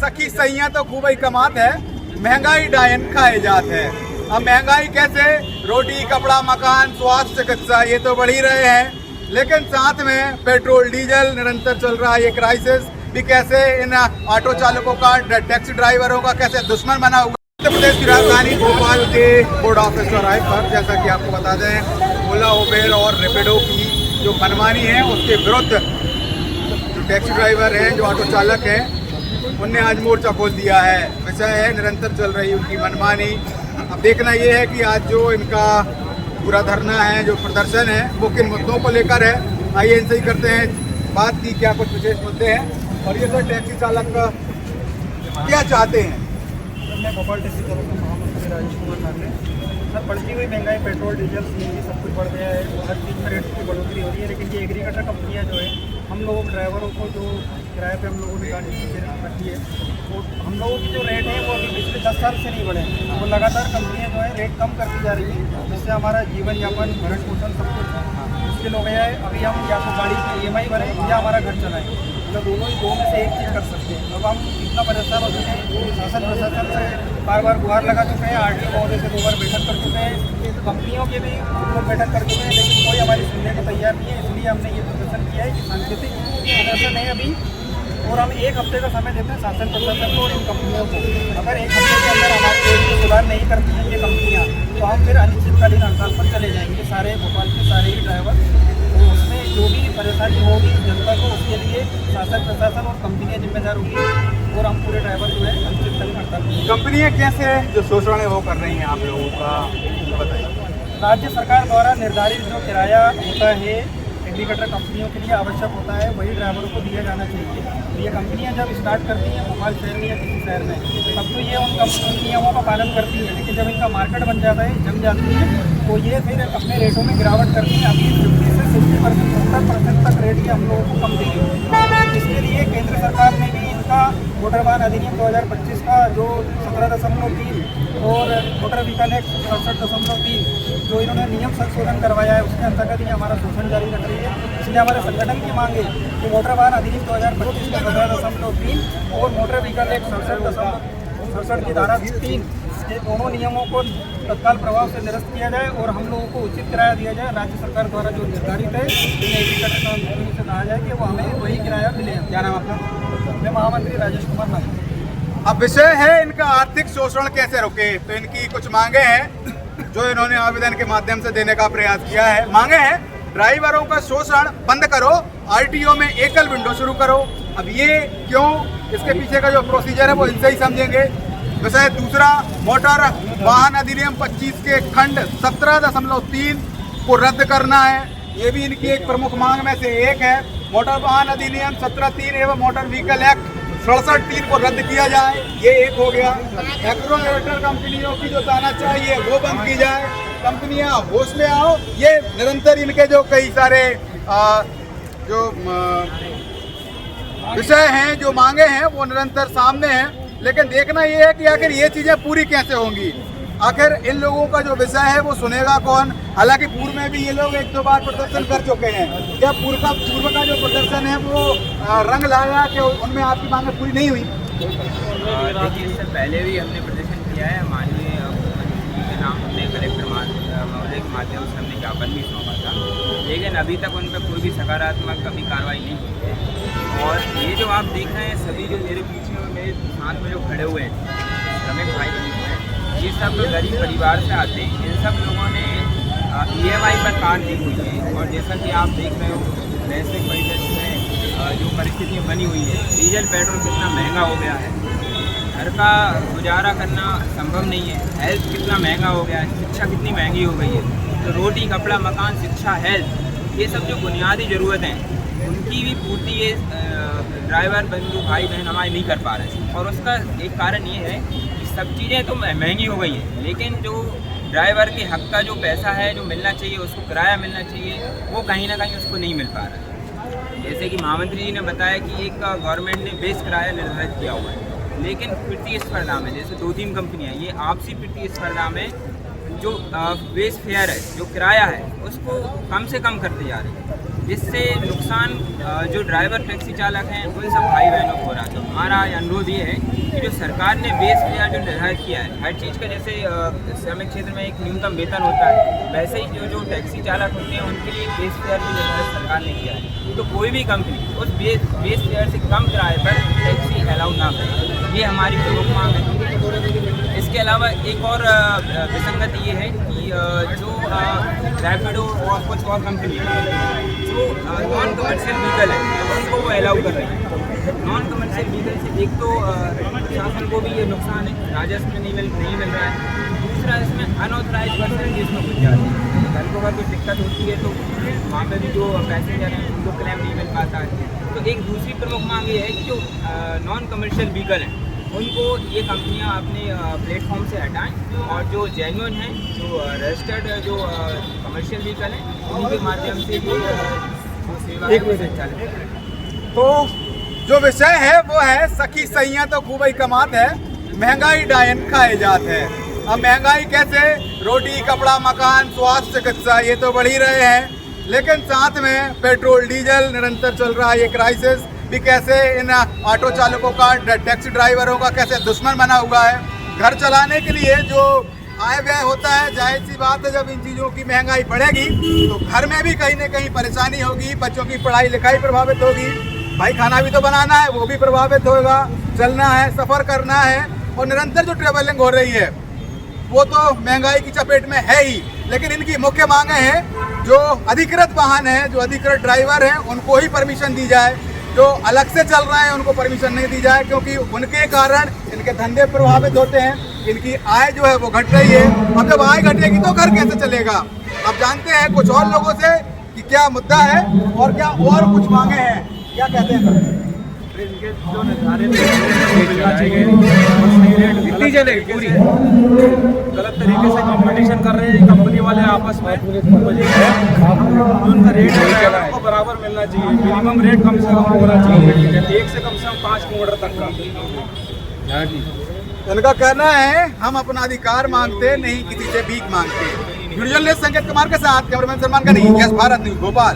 सखी सैया तो खूब ही कमात है, महंगाई डायन खाए जात है। अब महंगाई कैसे, रोटी कपड़ा मकान स्वास्थ्य चिकित्सा ये तो बढ़ ही रहे हैं, लेकिन साथ में पेट्रोल डीजल निरंतर चल रहा है। ये क्राइसिस भी कैसे इन ऑटो चालकों का, टैक्सी ड्राइवरों का कैसे दुश्मन बना हुआ। उत्तर प्रदेश की राजधानी भोपाल के बोर्ड ऑफिस चौराहे पर जैसा कि आपको बता दें, ओला उबेर और रैपिडो की जो मनमानी है उसके विरुद्ध जो टैक्सी ड्राइवर हैं, जो ऑटो चालक हैं, उनने आज मोर्चा खोल दिया है। विषय है निरंतर चल रही उनकी मनमानी। अब देखना ये है कि आज जो इनका पूरा धरना है, जो प्रदर्शन है, वो किन मुद्दों को लेकर है। आइए इनसे ही करते हैं बात की क्या कुछ विशेष मुद्दे हैं। और ये सर टैक्सी चालक क्या चाहते हैं? मैं भोपाल टैक्सी चालक महामंत्री राजेश कुमार नागरे। सर, बढ़ती हुई महंगाई, पेट्रोल डीजल सीएनजी सब कुछ बढ़ गया है, हर चीज़ में रेट की बढ़ोतरी हो रही है। लेकिन ये एग्रीकल्चर कंपनियां जो है, हम लोगों ड्राइवरों को जो किराए पे हम लोगों ने गाड़ी रखी है, वो हम लोगों की जो रेट है वो अभी पिछले 10 साल से नहीं बढ़े। वो लगातार कंपनियाँ जो है रेट कम करती जा रही है, जिससे हमारा जीवन यापन, भरण पोषण सब कुछ मुश्किल हो गया है। अभी हम या तो गाड़ी की EMI भरें या हमारा घर चलाएं, मतलब दोनों ही, दो में से एक चीज़ कर सकते हैं। अब हम इतना परेशान हो चुके हैं, शासन प्रशासन से बार बार गुहार लगा चुके हैं, RTO महोदय से 2 बार बैठक कर चुके हैं, कंपनियों के भी लोग बैठक कर चुके हैं, लेकिन कोई हमारी सुनने को तैयार नहीं है। इसलिए हमने ये प्रदर्शन किया है कि सांकेतिक प्रदर्शन है अभी, और हम 1 हफ्ते का समय देते हैं शासन प्रशासन को और इन कंपनियों को। अगर 1 हफ्ते के अंदर हमारे रेट में सुधार नहीं करती हैं ये कंपनियाँ, तो हम फिर अनिश्चितकालीन हड़ताल पर चले जाएंगे, सारे भोपाल के सारे ही ड्राइवर। तो उसमें जो भी परेशानी होगी जनता को, उसके लिए शासन प्रशासन और कंपनियाँ जिम्मेदार होगी, और हम पूरे ड्राइवर जो है अनिश्चितकालीन हड़ताल। कंपनियां कैसे जो शोषण है वो कर रही हैं आप लोगों का, बताइए। राज्य सरकार द्वारा निर्धारित जो किराया होता है एग्रीकल्चर कंपनियों के लिए आवश्यक होता है, वही ड्राइवरों को दिया जाना चाहिए। तो ये कंपनियां जब स्टार्ट करती हैं भोपाल शहर में या किसी शहर में, तब तो ये उन नियमों का पालन करती है, लेकिन जब इनका मार्केट बन जाता है, जम जाती है, तो ये फिर अपने रेटों में गिरावट करती है। अभी 50 से 60%, 70% तक रेट ये हम लोगों को कम देंगे। इसके लिए केंद्र सरकार ने भी इनका मोटर वाहन अधिनियम 2025 का जो 17.3 और मोटर व्हीकल एक्ट 67.3 जो इन्होंने नियम संशोधन करवाया है, उसके अंतर्गत ये हमारा शोषण जारी रख रही है। इसलिए हमारे संगठन की मांग है कि मोटर वाहन अधिनियम 2025 का 17.3 और मोटर व्हीकल एक्ट 67 की धारा 3, ये दोनों नियमों को तत्काल प्रभाव से निरस्त किया जाए और हम लोगों को उचित किराया दिया जाए। राज्य सरकार द्वारा जो निर्धारित है, एग्रीकल्चर कंपनी से कहा जाए कि वो हमें वही किराया मिले। क्या नाम आपका? मैं महामंत्री राजेश कुमार नागरे। अब विषय है इनका आर्थिक शोषण कैसे रोके। तो इनकी कुछ मांगे हैं जो इन्होंने आवेदन के माध्यम से देने का प्रयास किया है। मांगे हैं, ड्राइवरों का शोषण बंद करो, RTO में एकल विंडो शुरू करो। अब ये क्यों, इसके पीछे का जो प्रोसीजर है वो इनसे ही समझेंगे। विषय दूसरा, मोटर वाहन अधिनियम 25 के खंड 17.3 को रद्द करना है। ये भी इनकी एक प्रमुख मांग में से एक है। मोटर वाहन अधिनियम 17.3 एवं मोटर व्हीकल एक्ट 67.3 को रद्द किया जाए, ये एक हो गया। एग्रोवेटर कंपनियों की जो तानाशाही है वो बंद की जाए, कंपनियां होश में आओ। ये निरंतर इनके जो कई सारे जो विषय हैं, जो मांगे हैं, वो निरंतर सामने हैं। लेकिन देखना ये है कि आखिर ये चीज़ें पूरी कैसे होंगी। आखिर इन लोगों का जो विषय है वो सुनेगा कौन। हालांकि पूर्व में भी ये लोग 1-2 बार प्रदर्शन कर चुके हैं। क्या पूर्व का जो प्रदर्शन है वो रंग लाया कि उनमें आपकी मांगें पूरी नहीं हुई? देखिए, इससे पहले भी हमने प्रदर्शन किया है। माननीय मुख्यमंत्री के नाम हमने कलेक्टर महोदय के माध्यम से हमने ज्ञापन भी सौंपा था, लेकिन अभी तक उन पर कोई भी सकारात्मक कभी कार्रवाई नहीं की है। और ये जो आप देख रहे हैं, सभी जो मेरे पीछे और मेरे साथ में जो खड़े हुए हैं श्रमिक भाई बहन हैं, ये सब गरीब परिवार से आते हैं। इन सब लोगों ने EMI पर कार ली हुई है। और जैसा कि आप देख रहे हो, वैश्विक परिदृश्य में जो परिस्थितियाँ बनी हुई है, डीजल पेट्रोल कितना महंगा हो गया है, घर का गुजारा करना संभव नहीं है, हेल्थ कितना महंगा हो गया है, शिक्षा कितनी महंगी हो गई है। तो रोटी कपड़ा मकान शिक्षा हेल्थ, ये सब जो बुनियादी ज़रूरतें हैं, उनकी भी पूर्ति ये ड्राइवर बंधु भाई बहन हमारे नहीं कर पा रहे हैं। और उसका एक कारण ये है कि सब चीज़ें तो महंगी हो गई हैं, लेकिन जो ड्राइवर के हक का जो पैसा है, जो मिलना चाहिए, उसको किराया मिलना चाहिए, वो कहीं ना कहीं उसको नहीं मिल पा रहा है। जैसे कि महामंत्री जी ने बताया कि एक गवर्नमेंट ने बेस किराया निर्धारित किया हुआ है, लेकिन प्रतिस्पर्धा में जैसे 2-3 कंपनियां, ये आपसी प्रतिस्पर्धा में जो बेस फेयर है, जो किराया है, उसको कम से कम करते जा रही है। जिससे नुकसान जो ड्राइवर टैक्सी चालक हैं उन सब भाई बहनों को हो रहा है। तो हमारा अनुरोध ये है कि जो सरकार ने बेस फेयर जो निर्धारित किया है हर चीज़ का, जैसे श्रमिक क्षेत्र में एक न्यूनतम वेतन होता है, वैसे ही जो टैक्सी चालक होते हैं उनके लिए बेस फेयर भी निर्धारित सरकार ने किया है। तो कोई भी कंपनी उस बेस फेयर से कम किराए पर टैक्सी अलाउ ना करे, ये हमारी प्रमुख मांग है। इसके अलावा एक और विसंगति ये है कि जो रैपिडो और कुछ और कंपनी जो नॉन कमर्शियल व्हीकल है उनको वो अलाउ कर रही है। नॉन कमर्शियल व्हीकल से एक तो प्रशासन को भी ये नुकसान है, राजस्व नहीं मिल रहा है। दूसरा, इसमें अनऑथराइज पर्सन जिसमें घुस जाते हैं, कल को अगर कुछ दिक्कत होती है तो वहाँ पे भी जो पैसेंजर हैं उनको क्लेम नहीं मिल पाता है। तो एक दूसरी प्रमुख मांग ये है कि जो नॉन कमर्शियल व्हीकल हैं उनको ये कंपनियां अपने प्लेटफॉर्म से हटाएं और जो जेन्युइन हैं, जो रजिस्टर्ड जो कमर्शियल व्हीकल हैं उन्हीं के माध्यम से ये जो सेवा है वो संचालित करें। तो जो विषय है वो है सखी सैया तो खूब ही कमात है, महंगाई डायन खाए जात है। अब महंगाई कैसे, रोटी कपड़ा मकान स्वास्थ्य चिकित्सा ये तो बढ़ ही रहे हैं, लेकिन साथ में पेट्रोल डीजल निरंतर चल रहा है। ये क्राइसिस भी कैसे इन ऑटो चालकों का, टैक्सी ड्राइवरों का कैसे दुश्मन बना हुआ है। घर चलाने के लिए जो आय व्यय होता है, जाहिर सी बात है जब इन चीज़ों की महंगाई बढ़ेगी तो घर में भी कहीं ना कहीं परेशानी होगी, बच्चों की पढ़ाई लिखाई प्रभावित होगी, भाई खाना भी तो बनाना है वो भी प्रभावित होगा, चलना है सफ़र करना है, और निरंतर जो ट्रेवलिंग हो रही है वो तो महंगाई की चपेट में है ही। लेकिन इनकी मुख्य मांगें हैं जो अधिकृत वाहन हैं, जो अधिकृत ड्राइवर हैं उनको ही परमिशन दी जाए, जो अलग से चल रहे हैं उनको परमिशन नहीं दी जाए, क्योंकि उनके कारण इनके धंधे प्रभावित होते हैं, इनकी आय जो है वो घट रही है। अब जब आय घटेगी तो घर कैसे चलेगा। अब जानते हैं कुछ और लोगों से कि क्या मुद्दा है और क्या और कुछ मांगे हैं, क्या कहते हैं। जो निर्धारित पूरी गलत तरीके से कंपटीशन कर रहे हैं कंपनी वाले आपस में, उनका रेट उनको बराबर मिलना चाहिए। मिनिमम रेट कम से कम होना चाहिए, 1 से कम 5 किलोमीटर तक का। इनका कहना है हम अपना अधिकार मांगते नहीं किसी से भीख मांगते। वीडियो जर्नलिस्ट संकेत कुमार के साथ कैमरामैन सलमान का नहीं, यस भारत न्यूज़ भोपाल।